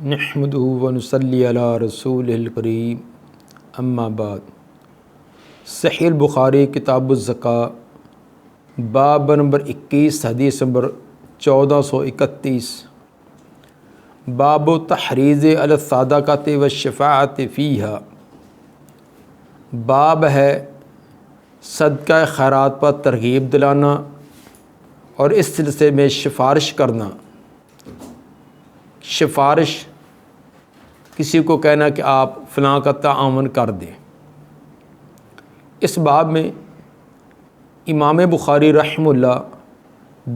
نحمده ونصلی علی رسول الکریم اما بعد۔ صحیح البخاری کتاب الزکاة باب نمبر 21 حدیث نمبر 1431 باب تحریض علی الصدقۃ والشفاعۃ فیہا، باب ہے صدقہ خیرات پر ترغیب دلانا اور اس سلسلے میں سفارش کرنا۔ سفارش کسی کو کہنا کہ آپ فلاں کا تعاون کر دیں۔ اس باب میں امام بخاری رحمہ اللہ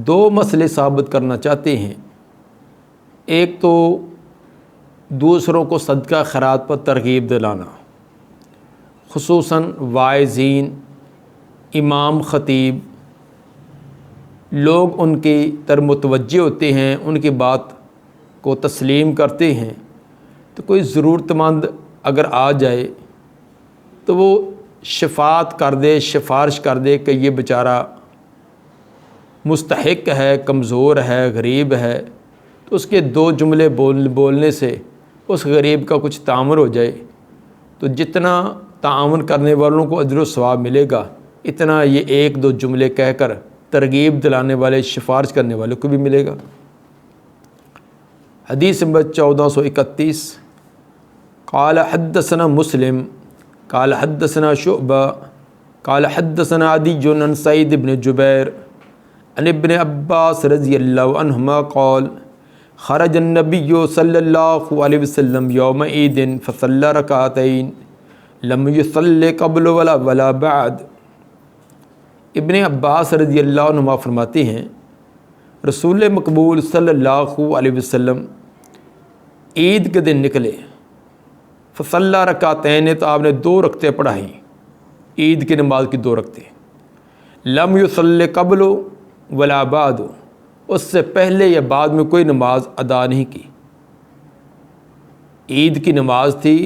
دو مسئلے ثابت کرنا چاہتے ہیں۔ ایک تو دوسروں کو صدقہ خیرات پر ترغیب دلانا، خصوصاً واعظین، امام، خطیب، لوگ ان کی طرف متوجہ ہوتے ہیں، ان کی بات کو تسلیم کرتے ہیں، تو کوئی ضرورت مند اگر آ جائے تو وہ شفاعت کر دے، سفارش کر دے کہ یہ بیچارہ مستحق ہے، کمزور ہے، غریب ہے، تو اس کے دو جملے بولنے سے اس غریب کا کچھ تعاون ہو جائے، تو جتنا تعاون کرنے والوں کو اجر و ثواب ملے گا، اتنا یہ ایک دو جملے کہہ کر ترغیب دلانے والے، سفارش کرنے والوں کو بھی ملے گا۔ حدیث نمبر 1431 قال حدثنا مسلم قال حدثنا شعبہ قال حدثنا عدی عن سعید بن جبیر عن ابن عباس رضی اللہ عنہما قال خرج النبی صلی اللہ علیہ وسلم یوم عید فصلی رکعتین لم یصلی قبل ولا بعد۔ ابن عباس رضی اللہ عنہما فرماتے ہیں رسول مقبول صلی اللہ علیہ وسلم عید کے دن نکلے، فصلی رکعتین، تو آپ نے 2 رکعتیں پڑھائیں، عید کی نماز کی 2 رکعتیں، لم یصلی قبل ولا بعد، اس سے پہلے یا بعد میں کوئی نماز ادا نہیں کی۔ عید کی نماز تھی،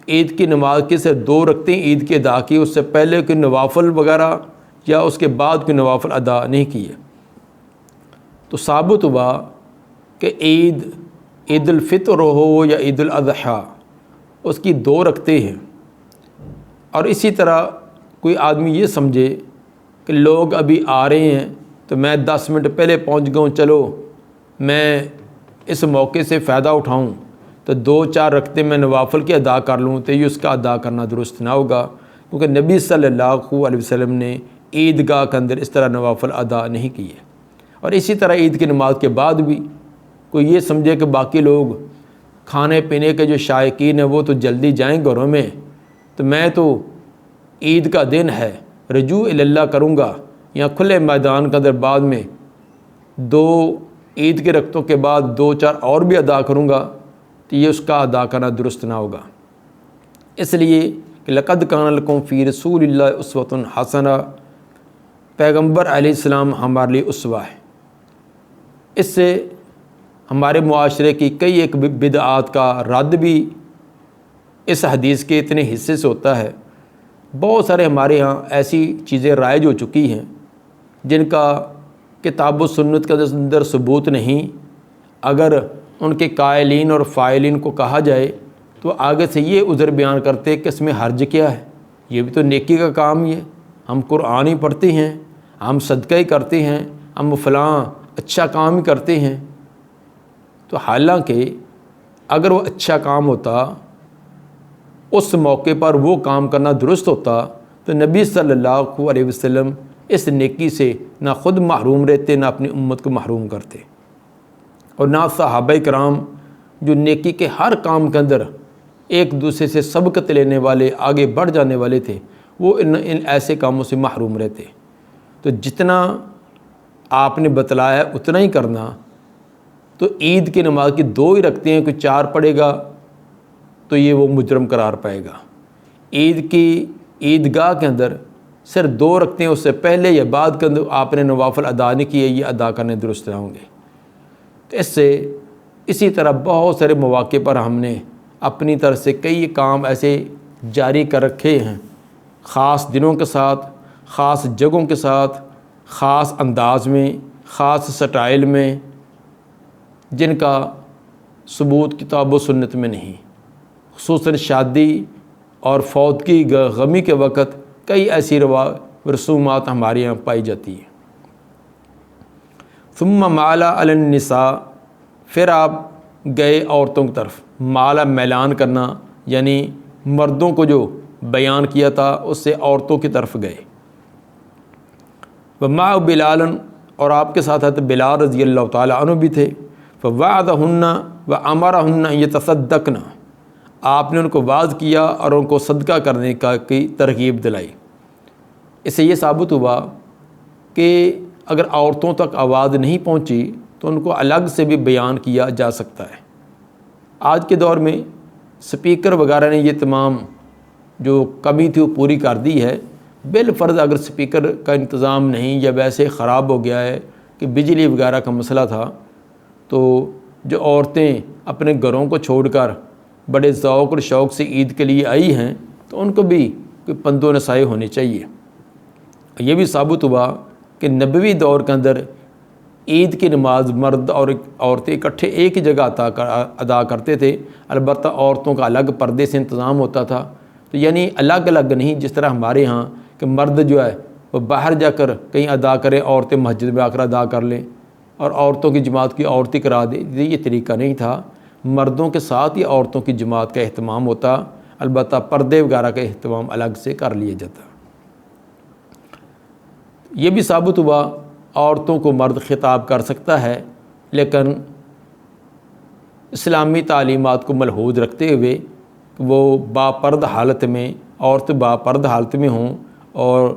عید کی نماز کی صرف 2 رکعتیں عید کی ادا کی، اس سے پہلے کوئی نوافل وغیرہ یا اس کے بعد کوئی نوافل ادا نہیں کیے۔ تو ثابت ہوا کہ عید الفطر ہو یا عید الاضحیٰ، اس کی 2 رکعتیں ہیں۔ اور اسی طرح کوئی آدمی یہ سمجھے کہ لوگ ابھی آ رہے ہیں تو میں 10 منٹ پہلے پہنچ گیا ہوں، چلو میں اس موقع سے فائدہ اٹھاؤں تو 2-4 رکعتیں میں نوافل کی ادا کر لوں، تو یہ اس کا ادا کرنا درست نہ ہوگا، کیونکہ نبی صلی اللہ علیہ وسلم نے عیدگاہ کے اندر اس طرح نوافل ادا نہیں کیے۔ اور اسی طرح عید کی نماز کے بعد بھی کوئی یہ سمجھے کہ باقی لوگ کھانے پینے کے جو شائقین ہیں وہ تو جلدی جائیں گھروں میں، تو میں تو عید کا دن ہے رجوع اللہ کروں گا، یا کھلے میدان کے اندر بعد میں 2 عید کے رکعتوں کے بعد 2-4 اور بھی ادا کروں گا، تو یہ اس کا ادا کرنا درست نہ ہوگا۔ اس لیے کہ لقد کان لکم فی رسول اللہ اسوۃ حسنہ، پیغمبر علیہ السلام ہمارے لیے اسوہ ہے۔ اس سے ہمارے معاشرے کی کئی ایک بدعات کا رد بھی اس حدیث کے اتنے حصے سے ہوتا ہے۔ بہت سارے ہمارے ہاں ایسی چیزیں رائج ہو چکی ہیں جن کا کتاب و سنت کے اندر ثبوت نہیں، اگر ان کے قائلین اور فاعلین کو کہا جائے تو آگے سے یہ عذر بیان کرتے کہ اس میں حرج کیا ہے، یہ بھی تو نیکی کا کام ہی ہے، ہم قرآن ہی پڑھتے ہیں، ہم صدقہ ہی کرتے ہیں، ہم فلاں اچھا کام ہی کرتے ہیں۔ تو حالانکہ اگر وہ اچھا کام ہوتا، اس موقع پر وہ کام کرنا درست ہوتا، تو نبی صلی اللہ علیہ وسلم اس نیکی سے نہ خود محروم رہتے، نہ اپنی امت کو محروم کرتے، اور نہ صحابہ کرام جو نیکی کے ہر کام کے اندر ایک دوسرے سے سبقت لینے والے، آگے بڑھ جانے والے تھے، وہ ان ایسے کاموں سے محروم رہتے۔ تو جتنا آپ نے بتلایا اتنا ہی کرنا۔ تو عید کی نماز کی 2 ہی رکعتیں ہیں، کوئی 4 پڑھے گا تو یہ وہ مجرم قرار پائے گا۔ عید کی عیدگاہ کے اندر صرف 2 رکعتیں، اس سے پہلے یا بعد کے اندر آپ نے نوافل ادا نہیں کیے، یہ ادا کرنے درست نہ ہوں گے۔ تو اس سے اسی طرح بہت سارے مواقع پر ہم نے اپنی طرف سے کئی کام ایسے جاری کر رکھے ہیں، خاص دنوں کے ساتھ، خاص جگہوں کے ساتھ، خاص انداز میں، خاص سٹائل میں، جن کا ثبوت کتاب و سنت میں نہیں، خصوصاً شادی اور فوتگی غمی کے وقت کئی ایسی رسومات ہمارے یہاں پائی جاتی ہیں۔ ثم مالا علی النساء، پھر آپ گئے عورتوں کی طرف۔ مالا میلان کرنا، یعنی مردوں کو جو بیان کیا تھا اس سے عورتوں کی طرف گئے۔ ومع بلال، اور آپ کے ساتھ حضرت بلال رضی اللہ تعالیٰ عنہ بھی تھے۔ فوعظہن وامرہن ان یتصدقن، آپ نے ان کو واعظ کیا اور ان کو صدقہ کرنے کی ترغیب دلائی۔ اس سے یہ ثابت ہوا کہ اگر عورتوں تک آواز نہیں پہنچی تو ان کو الگ سے بھی بیان کیا جا سکتا ہے۔ آج کے دور میں سپیکر وغیرہ نے یہ تمام جو کمی تھی وہ پوری کر دی ہے۔ بالفرض اگر سپیکر کا انتظام نہیں یا ویسے خراب ہو گیا ہے کہ بجلی وغیرہ کا مسئلہ تھا، تو جو عورتیں اپنے گھروں کو چھوڑ کر بڑے ذوق اور شوق سے عید کے لیے آئی ہیں تو ان کو بھی کوئی پند و نصائح ہونی چاہیے۔ یہ بھی ثابت ہوا کہ نبوی دور کے اندر عید کی نماز مرد اور عورتیں اکٹھے ایک ہی جگہ ادا کرتے تھے، البتہ عورتوں کا الگ پردے سے انتظام ہوتا تھا۔ تو یعنی الگ الگ نہیں، جس طرح ہمارے ہاں کہ مرد جو ہے وہ باہر جا کر کہیں ادا کریں، عورتیں مسجد میں آ کر ادا کر لیں اور عورتوں کی جماعت کی عورتیں کرا دیں، یہ طریقہ نہیں تھا۔ مردوں کے ساتھ ہی عورتوں کی جماعت کا اہتمام ہوتا، البتہ پردے وغیرہ کا اہتمام الگ سے کر لیا جاتا۔ یہ بھی ثابت ہوا عورتوں کو مرد خطاب کر سکتا ہے، لیکن اسلامی تعلیمات کو ملحوظ رکھتے ہوئے وہ باپرد حالت میں، عورت باپرد حالت میں ہوں اور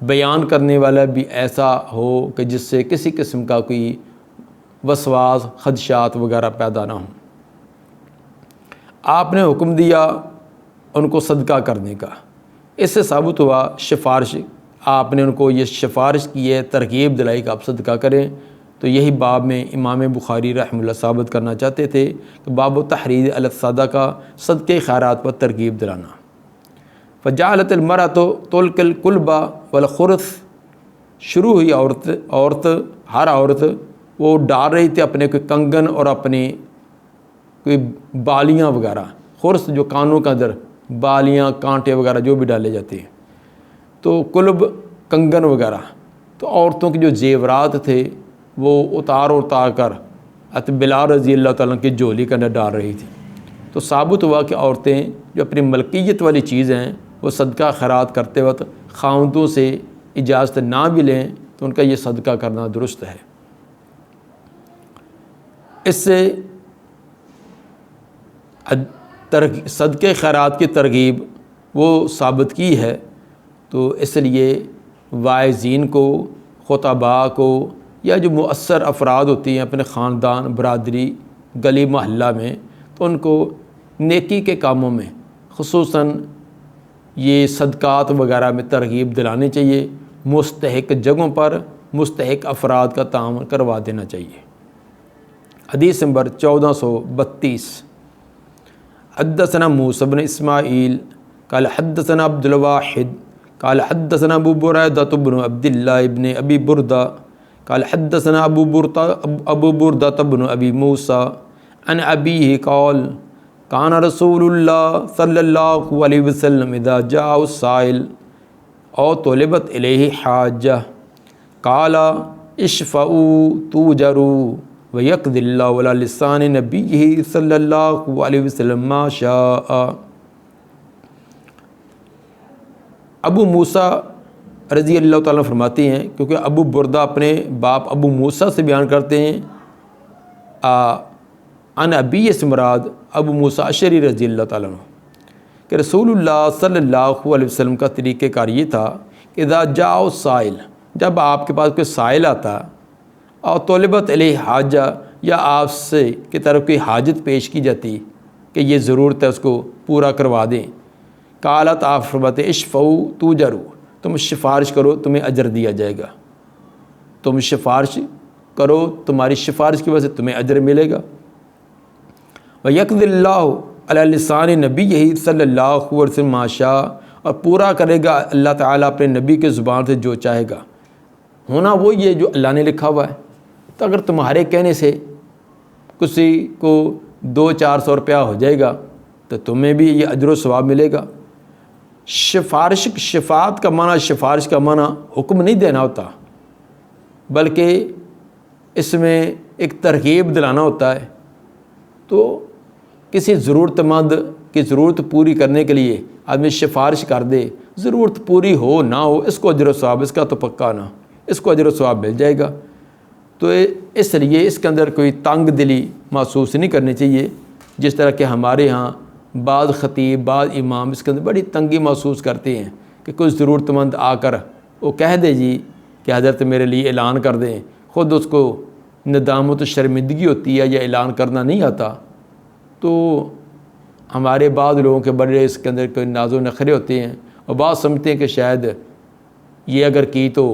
بیان کرنے والا بھی ایسا ہو کہ جس سے کسی قسم کا کوئی وسواس، خدشات وغیرہ پیدا نہ ہوں۔ آپ نے حکم دیا ان کو صدقہ کرنے کا۔ اس سے ثابت ہوا سفارش، آپ نے ان کو یہ سفارش کی ہے، ترغیب دلائی کہ آپ صدقہ کریں۔ تو یہی باب میں امام بخاری رحمہ اللہ ثابت کرنا چاہتے تھے کہ باب و تحرید علی الصدقہ، صدقے خیرات پر ترغیب دلانا۔ فجعلت المرأۃ تلقی القلب والخرس، شروع ہوئی ہر عورت وہ ڈال رہی تھی اپنے کوئی کنگن اور اپنے کوئی بالیاں وغیرہ، خرس جو کانوں کے اندر بالیاں، کانٹے وغیرہ جو بھی ڈالے جاتے ہیں، تو قلب کنگن وغیرہ، تو عورتوں کے جو زیورات تھے وہ اتار کر حضرت بلال رضی اللہ تعالیٰ کی جھولی کے اندر ڈال رہی تھی۔ تو ثابت ہوا کہ عورتیں جو اپنی ملکیت والی چیز ہیں وہ صدقہ خیرات کرتے وقت خاوندوں سے اجازت نہ بھی لیں تو ان کا یہ صدقہ کرنا درست ہے۔ اس سے صدقے خیرات کی ترغیب وہ ثابت کی ہے، تو اس لیے واعظین کو، خطباء کو، یا جو مؤثر افراد ہوتی ہیں اپنے خاندان، برادری، گلی محلہ میں، تو ان کو نیکی کے کاموں میں خصوصاً یہ صدقات وغیرہ میں ترغیب دلانی چاہیے، مستحق جگہوں پر مستحق افراد کا تعاون کروا دینا چاہیے۔ حدیث نمبر 1432، حدثنا موسیٰ بن اسماعیل قال حدثنا عبد الواحد قال حدثنا ابو بردہ بن عبد اللہ بن ابی بردہ قال حدثنا ابو بردہ بن ابی موسیٰ عن ابیہ قال کان رسول اللہ صلی اللہ علیہ وسلم اذا جاء السائل او طلبت الیہ حاجہ قال اشفعوا توجروا ویقضی اللہ علی لسان نبیہ صلی اللہ علیہ وسلم ما شاء۔ ابو موسیٰ رضی اللہ تعالیٰ فرماتے ہیں، کیونکہ ابو بردہ اپنے باپ ابو موسیٰ سے بیان کرتے ہیں، عن ابی سے مراد ابو موسیٰ اشعری رضی اللہ تعالیٰ عنہ، کہ رسول اللہ صلی اللہ علیہ وسلم کا طریقہ کار یہ تھا کہ اذا جاء السائل، جب آپ کے پاس کوئی سائل آتا، اور طلبت علیہ حاجہ، یا آپ سے کی طرف کوئی حاجت پیش کی جاتی کہ یہ ضرورت ہے اس کو پورا کروا دیں، قالت، آپ فرماتے اشفعوا توجروا، تم سفارش کرو تمہیں اجر دیا جائے گا، تم سفارش کرو تمہاری سفارش کی وجہ سے تمہیں اجر ملے گا۔ وَيَقْضِ اللَّهُ عَلَى لِسَانِ نَبِيِّهِ صلی اللہ علیہ وسلم ما شاء، اور پورا کرے گا اللہ تعالیٰ اپنے نبی کے زبان سے جو چاہے گا، ہونا وہ یہ جو اللہ نے لکھا ہوا ہے۔ تو اگر تمہارے کہنے سے کسی کو 200-400 روپیہ ہو جائے گا تو تمہیں بھی یہ اجر و ثواب ملے گا۔ شفاعت کا معنی، سفارش کا معنی حکم نہیں دینا ہوتا، بلکہ اس میں ایک ترغیب دلانا ہوتا ہے۔ تو کسی ضرورت مند کی ضرورت پوری کرنے کے لیے آدمی سفارش کر دے، ضرورت پوری ہو نہ ہو، اس کو اجر و ثواب، اس کا تو پکا نہ، اس کو اجر و ثواب مل جائے گا۔ تو اس لیے اس کے اندر کوئی تنگ دلی محسوس نہیں کرنی چاہیے، جس طرح کہ ہمارے ہاں بعض خطیب، بعض امام اس کے اندر بڑی تنگی محسوس کرتے ہیں کہ کوئی ضرورت مند آ کر وہ کہہ دے جی کہ حضرت میرے لیے اعلان کر دیں، خود اس کو ندامت و شرمندگی ہوتی ہے یا اعلان کرنا نہیں آتا۔ تو ہمارے بعض لوگوں کے بڑے اس کے اندر کوئی ناز و نخرے ہوتے ہیں، اور بعض سمجھتے ہیں کہ شاید یہ اگر کی تو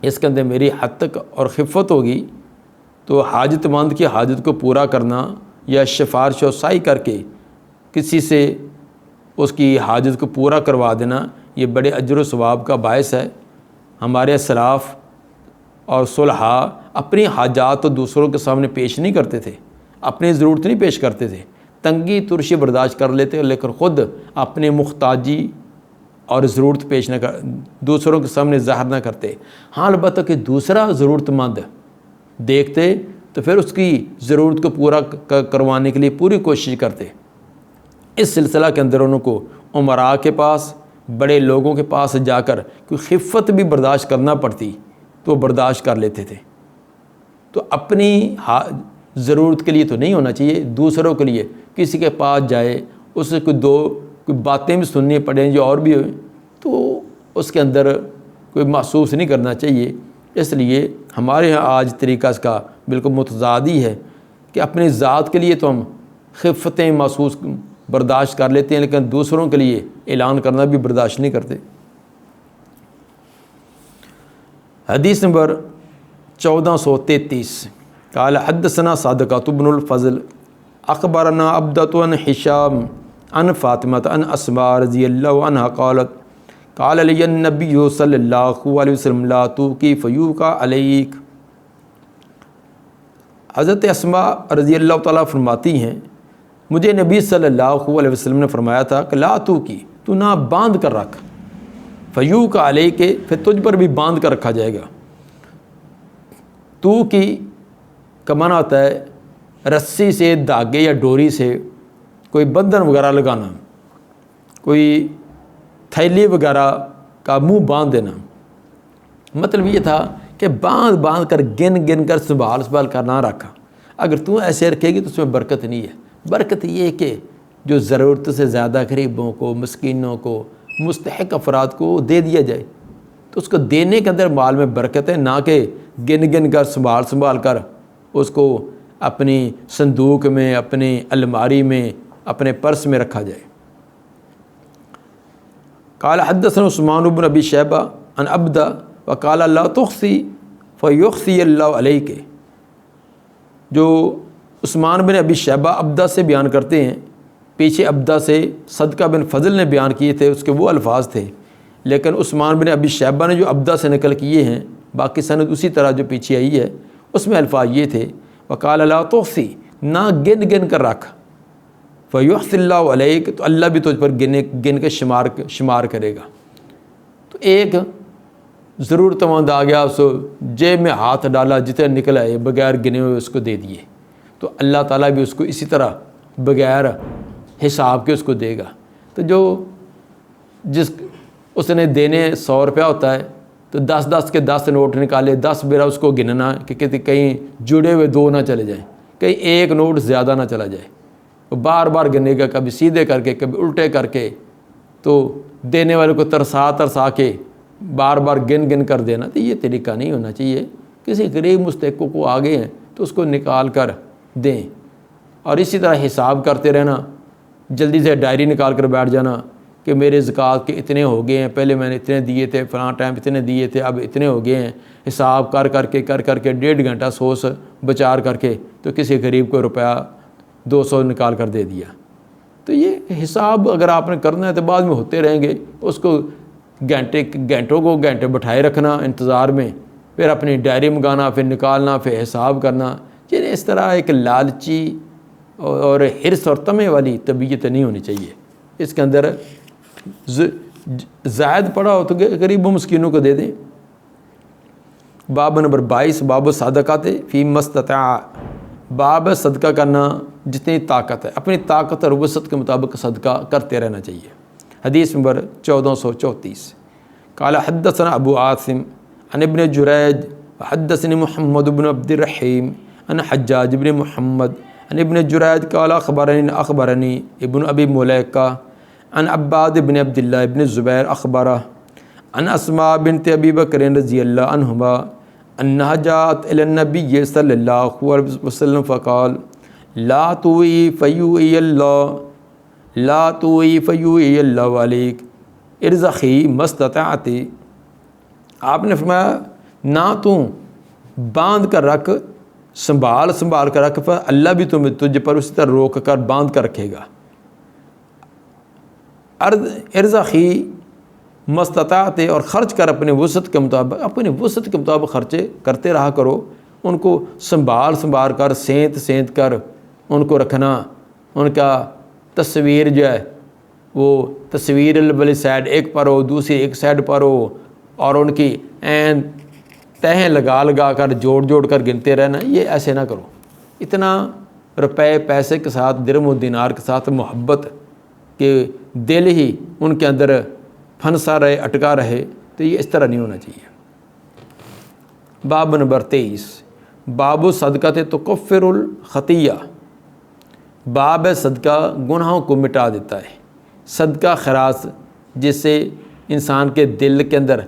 اس کے اندر میری حد تک اور خفت ہوگی۔ تو حاجت مند کی حاجت کو پورا کرنا یا سفارش و سعی کر کے کسی سے اس کی حاجت کو پورا کروا دینا، یہ بڑے اجر و ثواب کا باعث ہے۔ ہمارے اسلاف اور صلحاء اپنی حاجات تو دوسروں کے سامنے پیش نہیں کرتے تھے، اپنی ضرورت نہیں پیش کرتے تھے، تنگی ترشی برداشت کر لیتے، لیکن خود اپنے محتاجی اور ضرورت پیش نہ کر، دوسروں کے سامنے ظاہر نہ کرتے۔ ہاں البتہ کہ دوسرا ضرورت مند دیکھتے تو پھر اس کی ضرورت کو پورا کروانے کے لیے پوری کوشش کرتے۔ اس سلسلہ کے اندر انہوں کو امراء کے پاس، بڑے لوگوں کے پاس جا کر کوئی خفت بھی برداشت کرنا پڑتی تو برداشت کر لیتے تھے۔ تو اپنی ضرورت کے لیے تو نہیں ہونا چاہیے، دوسروں کے لیے کسی کے پاس جائے، اس سے کوئی باتیں بھی سننی پڑیں جو اور بھی ہوئیں، تو اس کے اندر کوئی محسوس نہیں کرنا چاہیے۔ اس لیے ہمارے ہاں آج طریقہ اس کا بالکل متضاد ہی ہے کہ اپنی ذات کے لیے تو ہم خفتیں محسوس برداشت کر لیتے ہیں، لیکن دوسروں کے لیے اعلان کرنا بھی برداشت نہیں کرتے۔ حدیث نمبر 1433 قال حدثنا صادقۃ بن الفضل اخبرنا عبدۃ عن ہشام عن فاطمۃ عن اسماء رضی اللہ عنہا قالت قال علی النبی صلی اللہ علیہ وسلم لا توقی فیوقع علیک۔ حضرت اسماء رضی اللہ تعالیٰ فرماتی ہیں مجھے نبی صلی اللہ علیہ وسلم نے فرمایا تھا کہ لا توقی، تو نہ باندھ کر رکھ، فیوقع علیک، پھر تجھ پر بھی باندھ کر رکھا جائے گا۔ تو کی کا معنی ہوتا ہے رسی سے، دھاگے یا ڈوری سے کوئی بندھن وغیرہ لگانا، کوئی تھیلی وغیرہ کا منہ باندھ دینا۔ مطلب یہ تھا کہ باندھ کر گن کر سنبھال کر نہ رکھا۔ اگر تو ایسے رکھے گی تو اس میں برکت نہیں ہے۔ برکت یہ کہ جو ضرورت سے زیادہ غریبوں کو، مسکینوں کو، مستحق افراد کو دے دیا جائے، تو اس کو دینے کے اندر مال میں برکت ہے، نہ کہ گن کر سنبھال کر اس کو اپنی صندوق میں، اپنی الماری میں، اپنے پرس میں رکھا جائے۔ قال حدثنا عثمان بن ابی شیبہ عن عبدہ وقال لا تخسی فیخسی اللہ علیک۔ جو عثمان بن ابی شیبہ عبدہ سے بیان کرتے ہیں، پیچھے عبدہ سے صدقہ بن فضل نے بیان کیے تھے، اس کے وہ الفاظ تھے، لیکن عثمان بن ابی شیبہ نے جو عبدہ سے نقل کیے ہیں، باقی سند اسی طرح جو پیچھے آئی ہے، اس میں الفاظ یہ تھے وقال لا تخسی، نہ گن کر رکھ، فیخسی اللہ علیک، تو اللہ بھی تجھ پر گن کے شمار کرے گا۔ تو ایک ضرورت مند آ گیا، اس جیب میں ہاتھ ڈالا، جتنے نکلا ہے بغیر گنے ہوئے اس کو دے دیے، تو اللہ تعالیٰ بھی اس کو اسی طرح بغیر حساب کے اس کو دے گا۔ تو جو اس نے دینے 100 روپیہ ہوتا ہے، تو 10 کے 10 نوٹ نکالے، 10 بیرا اس کو گننا کہ کہیں جڑے ہوئے 2 نہ چلے جائیں، کہیں ایک نوٹ زیادہ نہ چلا جائے۔ وہ بار گنے گا، کبھی سیدھے کر کے، کبھی الٹے کر کے، تو دینے والے کو ترسا کے بار گن کر دینا، تو یہ طریقہ نہیں ہونا چاہیے۔ کسی غریب مستحق کو آگے ہیں تو اس کو نکال کر دیں، اور اسی طرح حساب کرتے رہنا، جلدی سے ڈائری نکال کر بیٹھ جانا کہ میرے زکوٰۃ کے اتنے ہو گئے ہیں، پہلے میں نے اتنے دیے تھے، فلاں ٹائم اتنے دیے تھے، اب اتنے ہو گئے ہیں، حساب کر کے 1.5 گھنٹہ سوچ بچار کر کے تو کسی غریب کو روپیہ 200 نکال کر دے دیا۔ تو یہ حساب اگر آپ نے کرنا ہے تو بعد میں ہوتے رہیں گے، اس کو گھنٹے بٹھائے رکھنا انتظار میں، پھر اپنی ڈائری منگانا، پھر نکالنا، پھر حساب کرنا۔ یعنی اس طرح ایک لالچی اور حرص اور طمع والی طبیعت نہیں ہونی چاہیے. اس کے اندر زائد پڑا ہو تو غریبوں مسکینوں کو دے دیں. باب نمبر 22 باب صدقات فی مستطاع، باب صدقہ کرنا جتنی طاقت ہے، اپنی طاقت اور وسعت کے مطابق صدقہ کرتے رہنا چاہیے. حدیث نمبر 1434 قال حدثنا ابو عاصم عن ابن جریج حدثني محمد بن عبد الرحیم عن حجاج بن محمد عن ابن جریج قال اخبرني ابن ابی ملیکہ عن عباد بن عبد اللہ بن الزبیر اخبرہ عن اسماء بنت ابی بکر رضی اللہ عنہما انہا جاءت الی النبی صلی اللہ علیہ وسلم فقال لا توئی فیوئی اللہ، لا توئی فیوئی اللہ علیک ارزقی مستطاعتی. آپ نے فرمایا نہ تو باندھ کر رکھ، سنبھال کر رکھ، پر اللہ بھی تجھ پر اسی طرح روک کر باندھ کر رکھے گا. ارزقی مستطاعت، اور خرچ کر اپنے وسعت کے مطابق خرچے کرتے رہا کرو. ان کو سنبھال کر سینت کر ان کو رکھنا. ان کا تصویر جو ہے وہ تصویر والی سائڈ ایک پر ہو، دوسری ایک سائڈ پر ہو، اور ان کی عین تہیں لگا کر جوڑ کر گنتے رہنا. یہ ایسے نہ کرو. اتنا روپے پیسے کے ساتھ، درہم و دینار کے ساتھ محبت کہ دل ہی ان کے اندر پھنسا رہے، اٹکا رہے، تو یہ اس طرح نہیں ہونا چاہیے. باب نمبر 23 باب صدقہ تکفر الخطیہ، باب صدقہ گناہوں کو مٹا دیتا ہے. صدقہ خیرات جس سے انسان کے دل کے اندر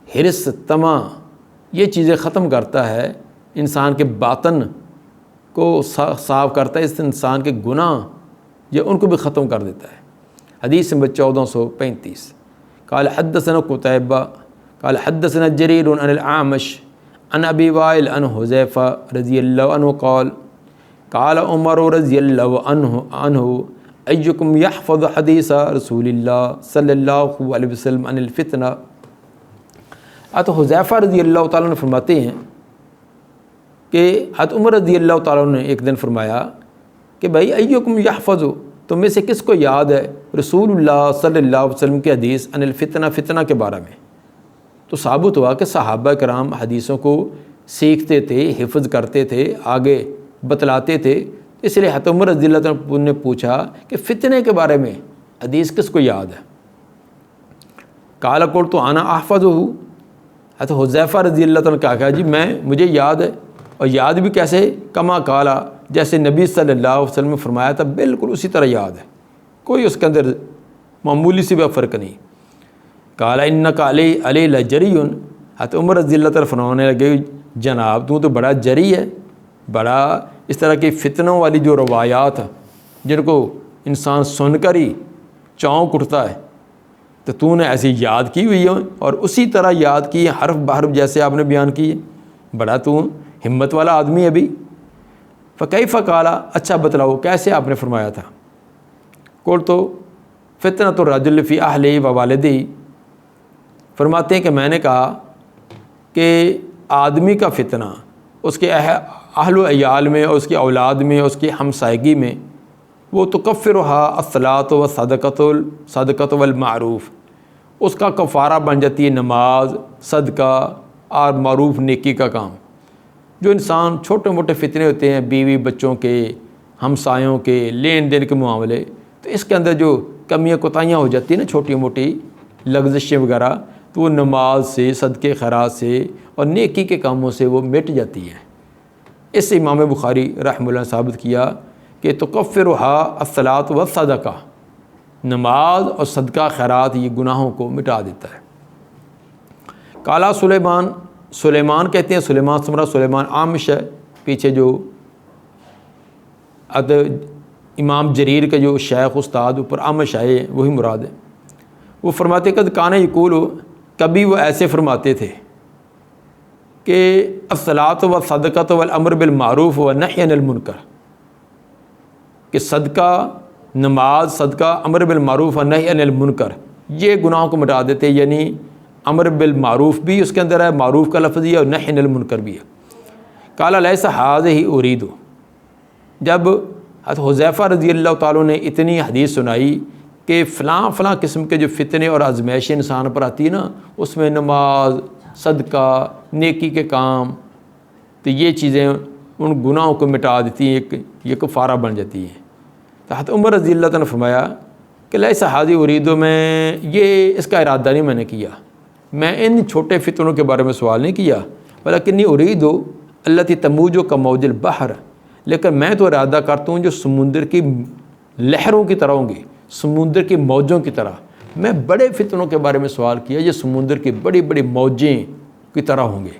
حرص، طمع، یہ چیزیں ختم کرتا ہے، انسان کے باطن کو صاف کرتا ہے، اس انسان کے گناہ یہ ان کو بھی ختم کر دیتا ہے. حدیث نمبر 1435 قال حدثنا قتیبہ قال حدثنا جریر عن الاعمش عن ابی وائل عن حذیفہ رضی اللہ عنہ قال قال عمر رضی اللہ عنہ ایکم یحفظ حدیث رسول اللہ صلی اللہ علیہ وسلم عن الفتنہ. تو حذیفہ رضی اللہ تعالیٰ نے فرماتے ہیں کہ حضرت عمر رضی اللہ تعالیٰ نے ایک دن فرمایا کہ بھائی ایکم یحفظ، تم میں سے کس کو یاد ہے رسول اللہ صلی اللہ علیہ وسلم کی حدیث عن الفتنہ، فتنہ کے بارے میں. تو ثابت ہوا کہ صحابہ کرام حدیثوں کو سیکھتے تھے، حفظ کرتے تھے، آگے بتلاتے تھے. اس لیے حضرت عمر رضی اللہ عنہ نے پوچھا کہ فتنے کے بارے میں حدیث کس کو یاد ہے؟ قال قلت انا احفظہ. حضرت حذیفہ رضی اللہ عنہ کہا جی مجھے یاد ہے. اور یاد بھی کیسے؟ کما قالا، جیسے نبی صلی اللہ علیہ وسلم نے فرمایا تھا بالکل اسی طرح یاد ہے، کوئی اس کے اندر معمولی سی بھی فرق نہیں. قال انک علی لجری. حضرت عمر رضی اللہ تعالیٰ فرمانے لگے جناب تو بڑا جری ہے، بڑا اس طرح کی فتنوں والی جو روایات جن کو انسان سن کر ہی چونک اٹھتا ہے، تو نے ایسی یاد کی ہوئی ہے اور اسی طرح یاد کی، حرف بحرف جیسے آپ نے بیان کی ہے. بڑا تو ہمت والا آدمی ہے ابھی. فکیف قال، اچھا بتلاؤ کیسے آپ نے فرمایا تھا؟ قلت فتنۃ الرجل فی اہلہ و والدہ. فرماتے ہیں کہ میں نے کہا کہ آدمی کا فتنہ اس کے اہل و عیال میں اور اس کی اولاد میں، اس کی ہمسائیگی میں، وہ تکفرھا الصلاۃ و صدقۃ والمعروف، اس کا کفارہ بن جاتی ہے نماز، صدقہ اور معروف نیکی کا کام. جو انسان چھوٹے موٹے فتنے ہوتے ہیں، بیوی بچوں کے، ہمسایوں کے، لین دین کے معاملے، تو اس کے اندر جو کمیاں کوتاہیاں ہو جاتی ہیں نا، چھوٹی موٹی لغزشیں وغیرہ، تو وہ نماز سے، صدقے خیرات سے اور نیکی کے کاموں سے وہ مٹ جاتی ہیں. اس سے امام بخاری رحمہ اللہ نے ثابت کیا کہ تکفرھا الصلاۃ والصدقہ، نماز اور صدقہ خیرات یہ گناہوں کو مٹا دیتا ہے. قال سلیمان کہتے ہیں، سلیمان عامش ہے، پیچھے جو امام جریر کا جو شیخ استاد اوپر عامش آئے ہیں وہی مراد ہے. وہ فرماتے قد کان یقول، کبھی وہ ایسے فرماتے تھے کہ الصلاۃ والصدقۃ والامر بالمعروف والنہی عن المنکر، کہ صدقہ، نماز، صدقہ، امر بالمعروف والنہی عن المنکر یہ گناہوں کو مٹا دیتے. یعنی امر بالمعروف بھی اس کے اندر ہے، معروف کا لفظ ہے، اور نہی عن المنکر بھی ہے. قال لیس ھذہ ارید، جب حضرت حذیفہ رضی اللہ تعالیٰ نے اتنی حدیث سنائی کہ فلاں فلاں قسم کے جو فتنے اور آزمائشیں انسان پر آتی ہے نا، اس میں نماز، صدقہ، نیکی کے کام، تو یہ چیزیں ان گناہوں کو مٹا دیتی ہیں، یہ کفارہ بن جاتی ہیں۔ تو حضرت عمر رضی اللہ تعالیٰ نے فرمایا کہ لیس ھذا اریدو، میں یہ اس کا ارادہ نہیں میں نے کیا، میں ان چھوٹے فتنوں کے بارے میں سوال نہیں کیا، ولکنی اریدو التی تموج کموج البحر، لیکن میں تو ارادہ کرتا ہوں جو سمندر کی لہروں کی طرح ہوں گی، سمندر کی موجوں کی طرح۔ میں بڑے فتنوں کے بارے میں سوال کیا، یہ سمندر کی بڑی بڑی موجیں کی طرح ہوں گے۔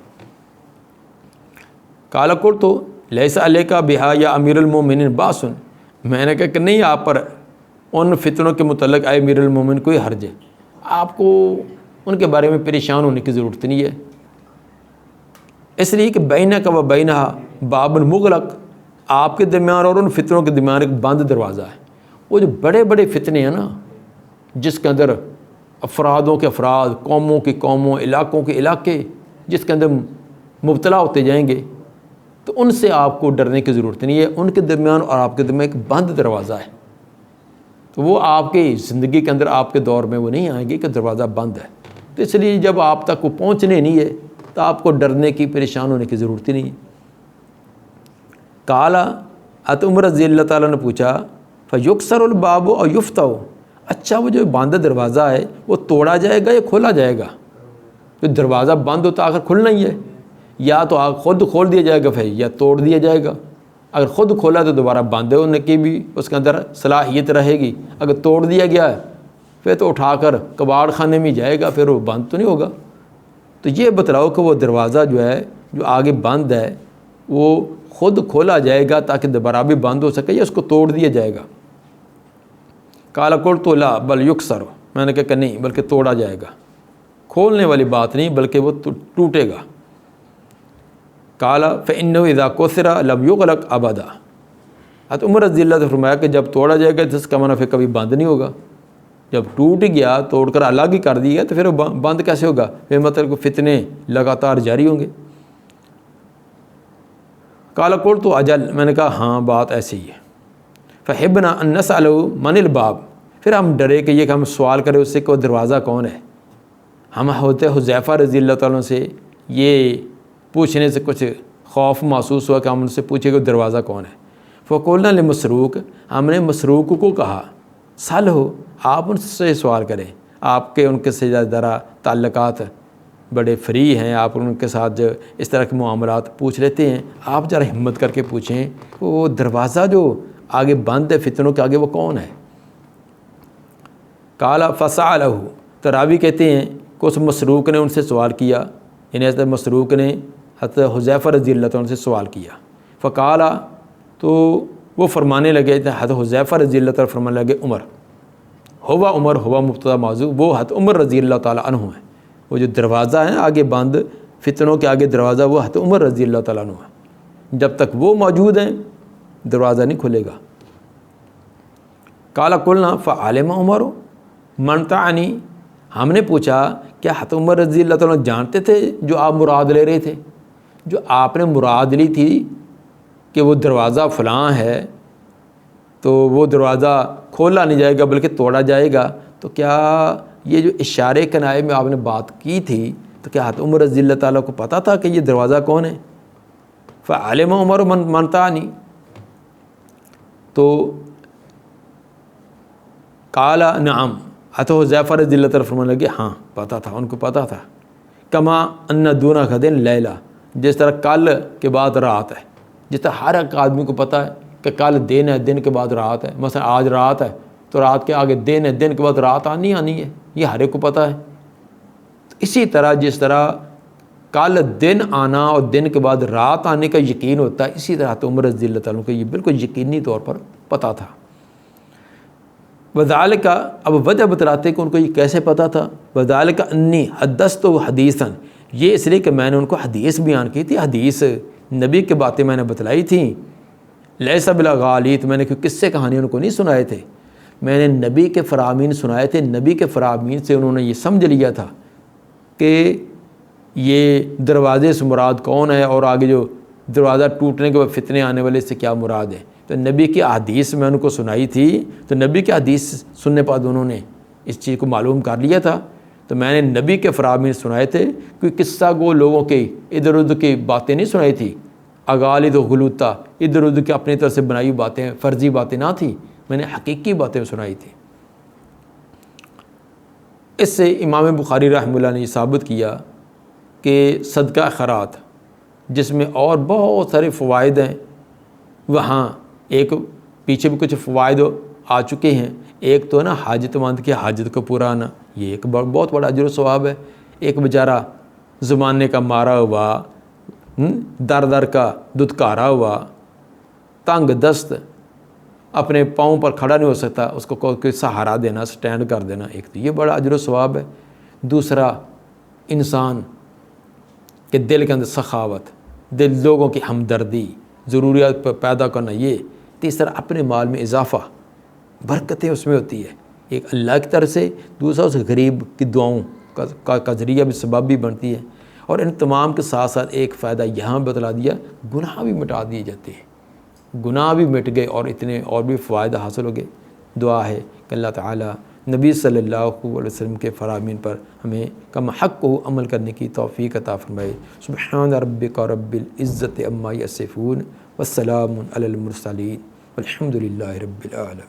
قال قلت لیس علیک بہا یا امیر المومنین باس، میں نے کہا کہ نہیں آپ پر ان فتنوں کے متعلق اے امیر المومن کوئی حرج ہے، آپ کو ان کے بارے میں پریشان ہونے کی ضرورت نہیں ہے، اس لیے کہ بینک و بینہا باب مغلق، آپ کے درمیان اور ان فتنوں کے درمیان ایک بند دروازہ ہے۔ وہ جو بڑے بڑے فتنے ہیں نا، جس کے اندر افرادوں کے افراد، قوموں کی قوموں، علاقوں کے علاقے جس کے اندر مبتلا ہوتے جائیں گے، تو ان سے آپ کو ڈرنے کی ضرورت نہیں ہے، ان کے درمیان اور آپ کے درمیان ایک بند دروازہ ہے، تو وہ آپ کی زندگی کے اندر آپ کے دور میں وہ نہیں آئیں گے کہ دروازہ بند ہے۔ تو اس لیے جب آپ تک وہ پہنچنے نہیں ہے تو آپ کو ڈرنے کی، پریشان ہونے کی ضرورت ہی نہیں ہے۔ قال حضرت عمر رضی اللہ تعالیٰ نے پوچھا فیکسر الباب اور یفتح، اچھا وہ جو بند دروازہ ہے وہ توڑا جائے گا یا کھولا جائے گا؟ تو دروازہ بند ہوتا آخر کھلنا ہی ہے، یا تو خود کھول دیا جائے گا پھر، یا توڑ دیا جائے گا۔ اگر خود کھولا تو دوبارہ بند ہونے کی بھی اس کے اندر صلاحیت رہے گی، اگر توڑ دیا گیا ہے پھر تو اٹھا کر کباڑ خانے میں جائے گا، پھر وہ بند تو نہیں ہوگا۔ تو یہ بتلاؤ کہ وہ دروازہ جو ہے جو آگے بند ہے وہ خود کھولا جائے گا تاکہ دوبارہ بھی بند ہو سکے، یا اس کو توڑ دیا جائے گا؟ قال قلت لا بل یکسر، میں نے کہا کہ نہیں بلکہ توڑا جائے گا، کھولنے والی بات نہیں بلکہ وہ ٹوٹے گا۔ قال فإنه إذا كسر لم يغلق ابدا، حضرت عمر رضی اللہ نے فرمایا کہ جب توڑا جائے گا تو اس کا معنی پھر کبھی بند نہیں ہوگا، جب ٹوٹ گیا توڑ کر الگ ہی کر دیا تو پھر وہ بند کیسے ہوگا؟ پھر مطلب کہ فتنے لگاتار جاری ہوں گے۔ قال قلت اجل، میں نے کہا ہاں بات ایسی ہی ہے۔ فحبنا ان نسأله من الباب، پھر ہم ڈرے کہ یہ کہ ہم سوال کریں اس سے کہ وہ دروازہ کون ہے۔ ہم ہوتے حذیفہ رضی اللہ تعالیٰ سے یہ پوچھنے سے کچھ خوف محسوس ہوا کہ ہم ان سے پوچھے کہ وہ دروازہ کون ہے۔ فقولنا لمسروق، ہم نے مسروق کو کہا سل ہو، آپ ان سے سوال کریں، آپ کے ان کے سے ذرا تعلقات بڑے فری ہیں، آپ ان کے ساتھ جو اس طرح کے معاملات پوچھ لیتے ہیں، آپ ذرا ہمت کر کے پوچھیں کہ وہ دروازہ جو آگے بند ہے فتنوں کے آگے وہ کون ہے۔ قال فسألہ، تو راوی کہتے ہیں کہ اس مسروق نے ان سے سوال کیا، یعنی حضرت مسروق نے حضرت حذیفہ رضی اللہ عنہ سے سوال کیا۔ فقال، تو وہ فرمانے لگے، حضرت حذیفہ رضی اللہ تعالیٰ فرمانے لگے عمر ہوا مبتدا موضوع، وہ حضرت عمر رضی اللہ تعالیٰ عنہ ہیں، وہ جو دروازہ ہے آگے بند فتنوں کے آگے دروازہ وہ حضرت عمر رضی اللہ تعالیٰ عنہ ہے، جب تک وہ موجود ہیں دروازہ نہیں کھلے گا۔ قال قلنا فعلم عمر من تعنی، ہم نے پوچھا کیا حضرت عمر رضی اللہ تعالیٰ جانتے تھے جو آپ مراد لے رہے تھے، جو آپ نے مراد لی تھی کہ وہ دروازہ فلاں ہے تو وہ دروازہ کھولا نہیں جائے گا بلکہ توڑا جائے گا، تو کیا یہ جو اشارے کنائے میں آپ نے بات کی تھی تو کیا حضرت عمر رضی اللہ تعالیٰ کو پتہ تھا کہ یہ دروازہ کون ہے؟ فعلم عمر من تعنی، تو قال نعم، حضرت حذیفہ رضی اللہ تعالیٰ فرمانے لگے ہاں پتہ تھا، ان کو پتہ تھا۔ کما ان دون غدن لیلہ، جس طرح کل کے بعد رات ہے، جس طرح ہر ایک آدمی کو پتہ ہے کہ کل دن ہے، دن کے بعد رات ہے، مثلا آج رات ہے تو رات کے آگے دن ہے، دن کے بعد رات آنی ہے، یہ ہر ایک کو پتہ ہے۔ اسی طرح جس طرح کل دن آنا اور دن کے بعد رات آنے کا یقین ہوتا ہے، اسی طرح تو عمر رضی اللہ تعالیٰ کو یہ بالکل یقینی طور پر پتہ تھا۔ وذالک، اب وجہ بتلاتے کہ ان کو یہ کیسے پتہ تھا۔ وذالک انی حدثت حدیثا، یہ اس لیے کہ میں نے ان کو حدیث بیان کی تھی، حدیث نبی کی باتیں میں نے بتلائی تھیں۔ لیس بالغالیت، میں نے کوئی قصے کہانی ان کو نہیں سنائے تھے، میں نے نبی کے فرامین سنائے تھے، نبی کے فرامین سے انہوں نے یہ سمجھ لیا تھا کہ یہ دروازے سے مراد کون ہے، اور آگے جو دروازہ ٹوٹنے کے بعد فتنے آنے والے سے کیا مراد ہے۔ تو نبی کی احادیث میں ان کو سنائی تھی، تو نبی کی حدیث سننے بعد انہوں نے اس چیز کو معلوم کر لیا تھا۔ تو میں نے نبی کے فرامین سنائے تھے، کوئی قصہ گو لوگوں کے ادھر ادھر کی باتیں نہیں سنائی تھی، اغالط و غلوطہ ادھر ادھر کی اپنی طرف سے بنائی باتیں، فرضی باتیں نہ تھیں، میں نے حقیقی باتیں سنائی تھی۔ اس سے امام بخاری رحمہ اللہ نے یہ ثابت کیا کہ صدقہ خیرات جس میں اور بہت سارے فوائد ہیں، وہاں ایک پیچھے بھی کچھ فوائد آ چکے ہیں۔ ایک تو نا حاجت مند کی حاجت کو پورا آنا، یہ ایک بہت بڑا اجر و ثواب ہے۔ ایک بیچارہ زمانے کا مارا ہوا، در در کا دھتکارا ہوا، تنگ دست، اپنے پاؤں پر کھڑا نہیں ہو سکتا، اس کو کوئی سہارا دینا، سٹینڈ کر دینا، ایک تو یہ بڑا اجر و ثواب ہے۔ دوسرا انسان کے دل کے اندر سخاوت، دل لوگوں کی ہمدردی، ضروریات پر پیدا کرنا، یہ۔ تیسرا اپنے مال میں اضافہ، برکتیں اس میں ہوتی ہے، ایک اللہ کی طرف سے، دوسرا اس غریب کی دعاؤں کا ذریعہ بھی، سبب بھی بنتی ہے۔ اور ان تمام کے ساتھ ساتھ ایک فائدہ یہاں بتلا دیا، گناہ بھی مٹا دیے جاتے ہیں، گناہ بھی مٹ گئے اور اتنے اور بھی فائدہ حاصل ہو گئے۔ دعا ہے کہ اللہ تعالیٰ نبی صلی اللہ علیہ وسلم کے فرامین پر ہمیں کم حق کو عمل کرنے کی توفیق عطا فرمائے۔ سبحان ربک رب العزت عما یصفون والسلام علی المرسلین والحمد للہ رب العالمین۔